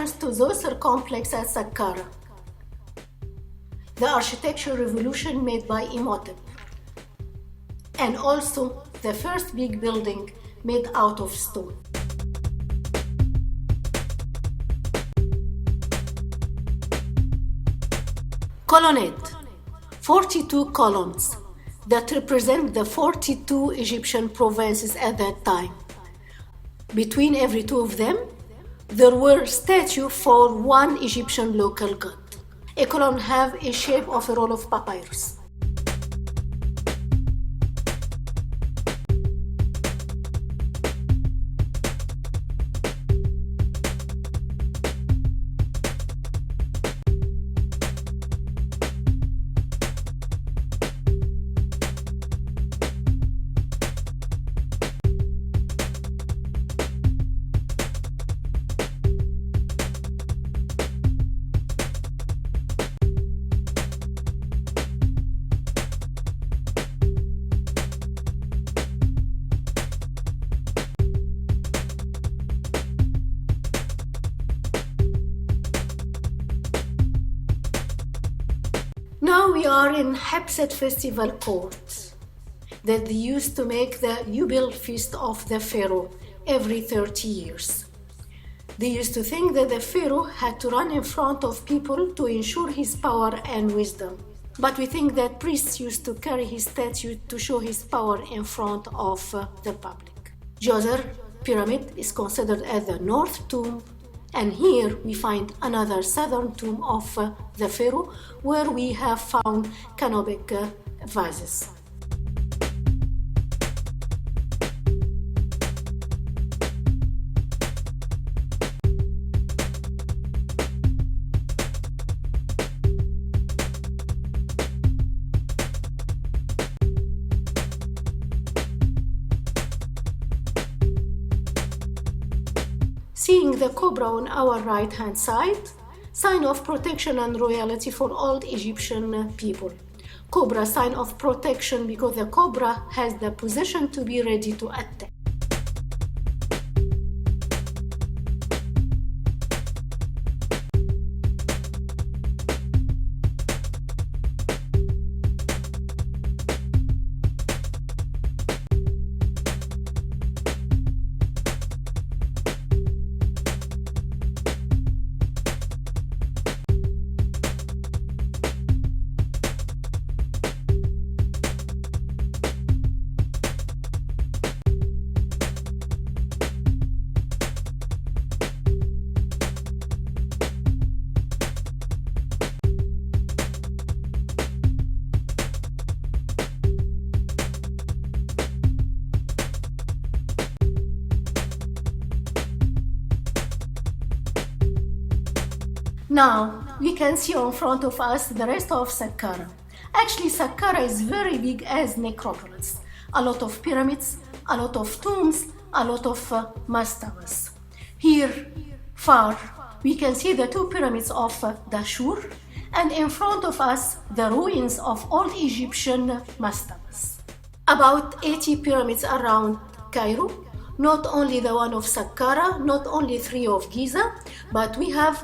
entrance to Zoser complex at Saqqara, the architecture revolution made by Imhotep, and also the first big building made out of stone. Colonnade, 42 columns that represent the 42 Egyptian provinces at that time. Between every two of them, there were statues for one Egyptian local god. A column have a shape of a roll of papyrus. Now we are in Hapset Festival Court that they used to make the Yubile Feast of the Pharaoh every 30 years. They used to think that the Pharaoh had to run in front of people to ensure his power and wisdom. But we think that priests used to carry his statue to show his power in front of the public. Djoser pyramid is considered as the North Tomb, and here we find another southern tomb of the Pharaoh, where we have found canopic vases. Seeing the cobra on our right-hand side, sign of protection and royalty for old Egyptian people. Cobra, sign of protection because the cobra has the position to be ready to attack. Now, we can see in front of us the rest of Saqqara. Actually, Saqqara is very big as necropolis. A lot of pyramids, a lot of tombs, a lot of mastabas. Here, far, we can see the two pyramids of Dashur, and in front of us, the ruins of old Egyptian mastabas. About 80 pyramids around Cairo, not only the one of Saqqara, not only 3 of Giza, but we have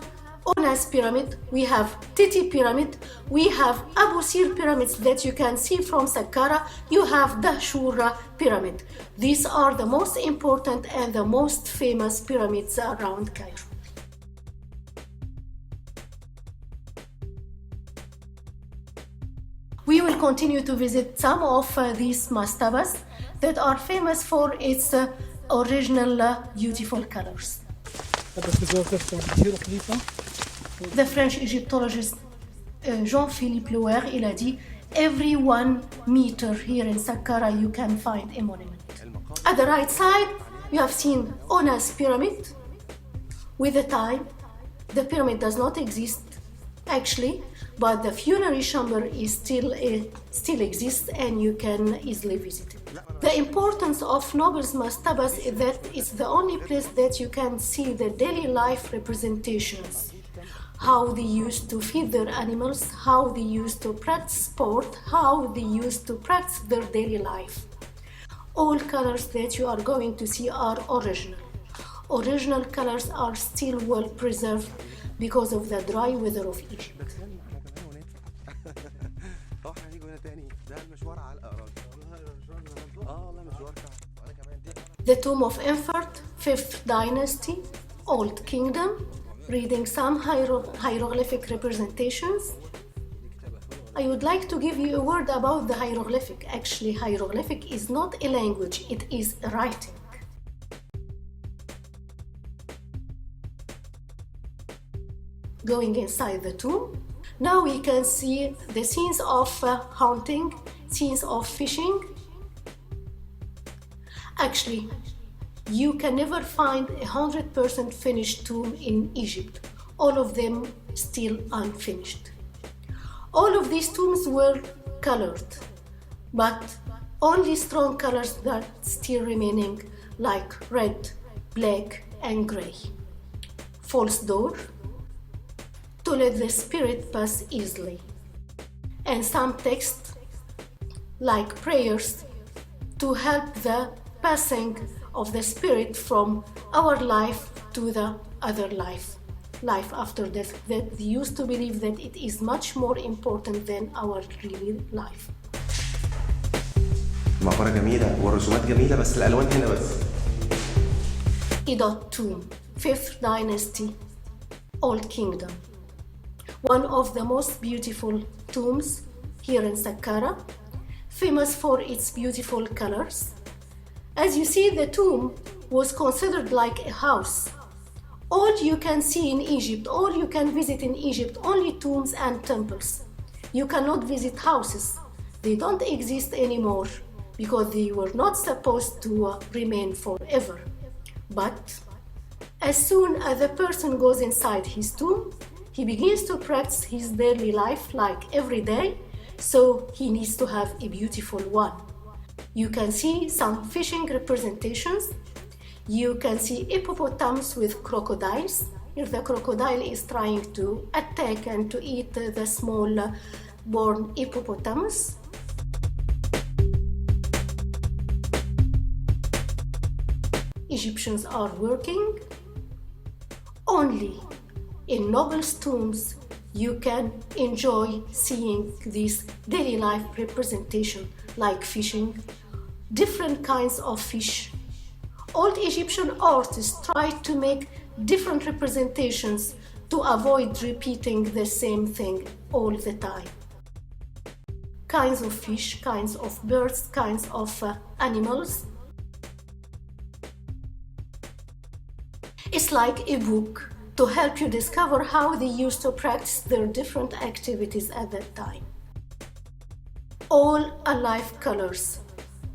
Onas pyramid, we have Titi pyramid, we have Abu Sir pyramids that you can see from Saqqara, you have Dashur pyramid. These are the most important and the most famous pyramids around Cairo. We will continue to visit some of these mastabas that are famous for its original beautiful colors. The French Egyptologist Jean-Philippe Loer, il a dit, every 1 meter here in Saqqara you can find a monument. At the right side, you have seen Onas pyramid. With the time, the pyramid does not exist actually, but the funerary chamber is still exists and you can easily visit it. The importance of Nobel's mastabas is that it's the only place that you can see the daily life representations. How they used to feed their animals, how they used to practice sport, how they used to practice their daily life. All colors that you are going to see are original. Original colors are still well preserved because of the dry weather of Egypt. The Tomb of Enfert, 5th Dynasty, Old Kingdom, reading some hieroglyphic representations. I would like to give you a word about the hieroglyphic. Actually, hieroglyphic is not a language, it is a writing. Going inside the tomb, now we can see the scenes of hunting, scenes of fishing. Actually, you can never find 100% finished tomb in Egypt. All of them still unfinished. All of these tombs were colored, but only strong colors that still remaining, like red, black, and gray. False door, to let the spirit pass easily. And some text, like prayers, to help the passing of the spirit from our life to the other life after death, that they used to believe that it is much more important than our real life. المقبرة جميلة والرسومات جميلة بس الألوان هنا بس. Idot tomb, 5th dynasty, Old Kingdom. One of the most beautiful tombs here in Saqqara, famous for its beautiful colors. As you see, the tomb was considered like a house. All you can see in Egypt, all you can visit in Egypt, only tombs and temples. You cannot visit houses. They don't exist anymore because they were not supposed to remain forever. But as soon as a person goes inside his tomb, he begins to practice his daily life like every day, so he needs to have a beautiful one. You can see some fishing representations. You can see hippopotamus with crocodiles. Here the crocodile is trying to attack and to eat the small born hippopotamus. Egyptians are working. Only in noble tombs you can enjoy seeing this daily life representation like fishing, different kinds of fish. Old Egyptian artists tried to make different representations to avoid repeating the same thing all the time. Kinds of fish, kinds of birds, kinds of animals. It's like a book to help you discover how they used to practice their different activities at that time. All alive colors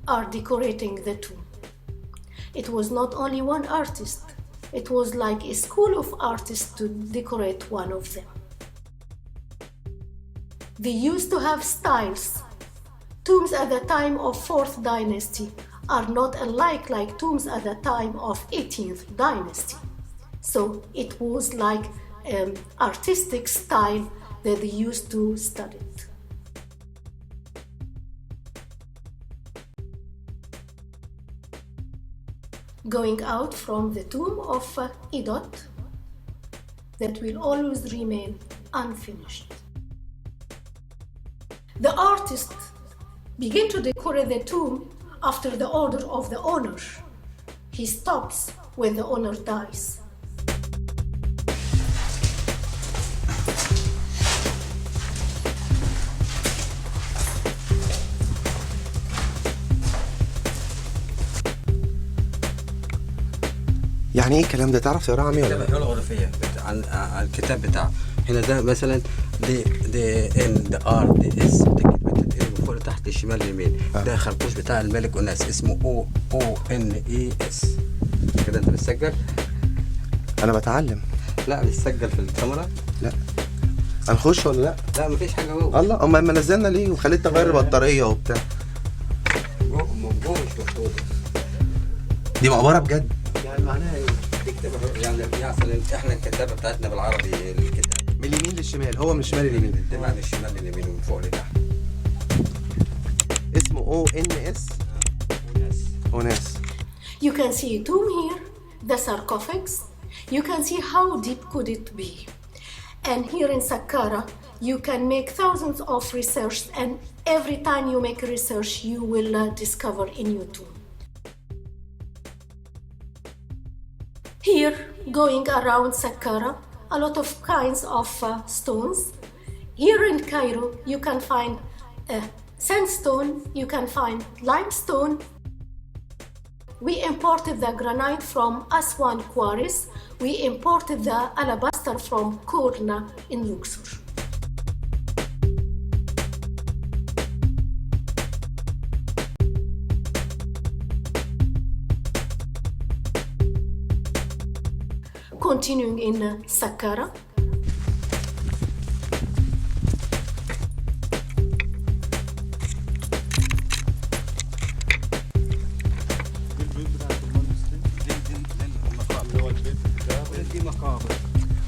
are decorating the tomb. It was not only one artist, it was like a school of artists to decorate one of them. They used to have styles. Tombs at the time of 4th dynasty are not alike like tombs at the time of 18th dynasty. So it was like artistic style that they used to study it. Going out from the tomb of Idot that will always remain unfinished. The artist begin to decorate the tomb after the order of the owner. He stops when the owner dies. يعني ايه الكلام ده؟ تعرف تقراه عمي ولا؟ الكتابة الغرفية عن الكتاب بتاعه. هنا ده مثلا دي ان ده ار دي اس بتتقلب من فوق لتحت الشمال اليمين. ده خرطوش بتاع الملك أناس اسمه او ان اي اس. كده انت بتسجل؟ انا بتعلم. لا بتسجل في الكاميرا؟ لا. هنخش ولا لا؟ لا مفيش حاجة جوه. الله، اما نزلنا ليه وخليت تغير البطارية وبتاع. جوه مش مكتوب. دي مقبرة بجد. يعني معناها ايه؟ يعني احنا الكتابة بتاعتنا بالعربي الكتاب من اليمين للشمال، هو من الشمال لليمين. ده من الشمال لليمين ومن فوق لتحت. اسمه او ان اس. أوناس. You can see a tomb here the sarcophagus. You can see how deep could it be. And here in Saqqara, you can make thousands of research, and every time you make research, you will discover a new tomb. Here, going around Saqqara, a lot of kinds of stones. Here in Cairo, you can find sandstone, you can find limestone. We imported the granite from Aswan quarries. We imported the alabaster from Kurna in Luxor. Continuing in Saqqara.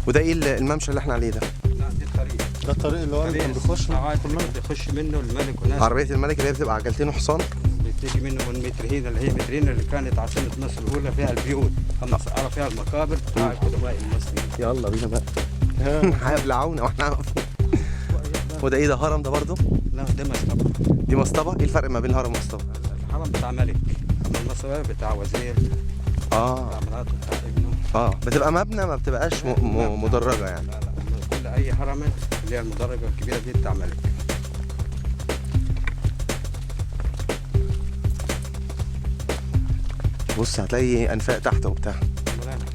وده ايه الممشى اللي احنا عليه ده؟ لا دي الطريق. ده الطريق اللي هو كان بيخش بيخش منه الملك وناس. عربية الملك اللي هي بتبقى عجلتين وحصان؟ بتيجي منه من مترهين اللي هي مترهين اللي كانت عاصمة مصر الأولى فيها البيوت، أما سقارة فيها المقابر بتاع القدماء المصريين. يلا بينا بقى. هيبلعونا واحنا واقفين. وده ايه ده، هرم ده برضه؟ لا ده مصطبة. دي مصطبة؟ ايه الفرق ما بين الهرم والمصطبة؟ الهرم بتاع ملك، أما المصطبة بتاع وزير. بتاع مراته بتاع ابنه. بتبقى مبنى ما بتبقاش مدرجة يعني. لا كل أي هرم اللي هي المدرجة الكبيرة دي بتاع ملك. بص هتلاقي أنفاق تحت وبتاع.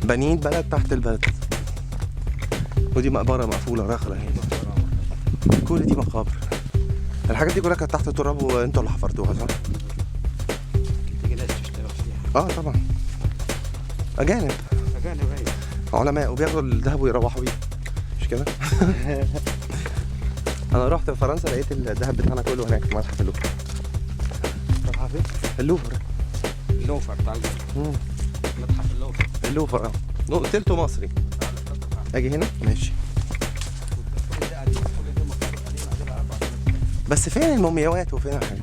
بنين بلد تحت البلد. ودي مقبرة مقفولة رخرة اهي. كل دي مقابر. الحاجات دي كلها كانت تحت التراب وانتوا اللي حفرتوها صح؟ تيجي ناس تشتغل فيها. طبعا. أجانب. أيوة. علماء وبياخدوا الذهب ويروحوا بيه. مش كده؟ أنا رحت فرنسا لقيت الذهب بتاعنا كله هناك في متحف اللوفر. متحف ايه؟ اللوفر. اللوفر بتاع متحف اللوفر. اللوفر قلت مصري. أجي هنا؟ ماشي. بس فين المومياوات وفين الحاجات؟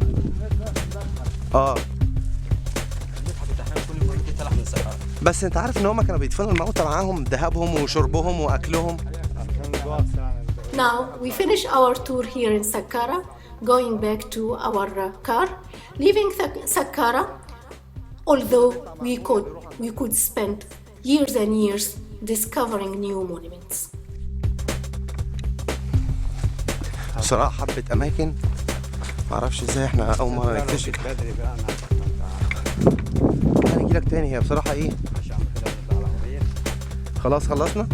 بس انت عارف ان هم كانوا بيدفنوا الموتى معاهم ذهبهم وشربهم واكلهم. Now we finish our tour here in Saqqara, going back to our car, leaving Saqqara. Although we could spend years and years discovering new monuments. بصراحة حبة أماكن معرفش ازاي احنا أول مرة نكتشف. بدري بقى هنجيلك تاني. هي بصراحة ايه؟ خلاص خلصنا؟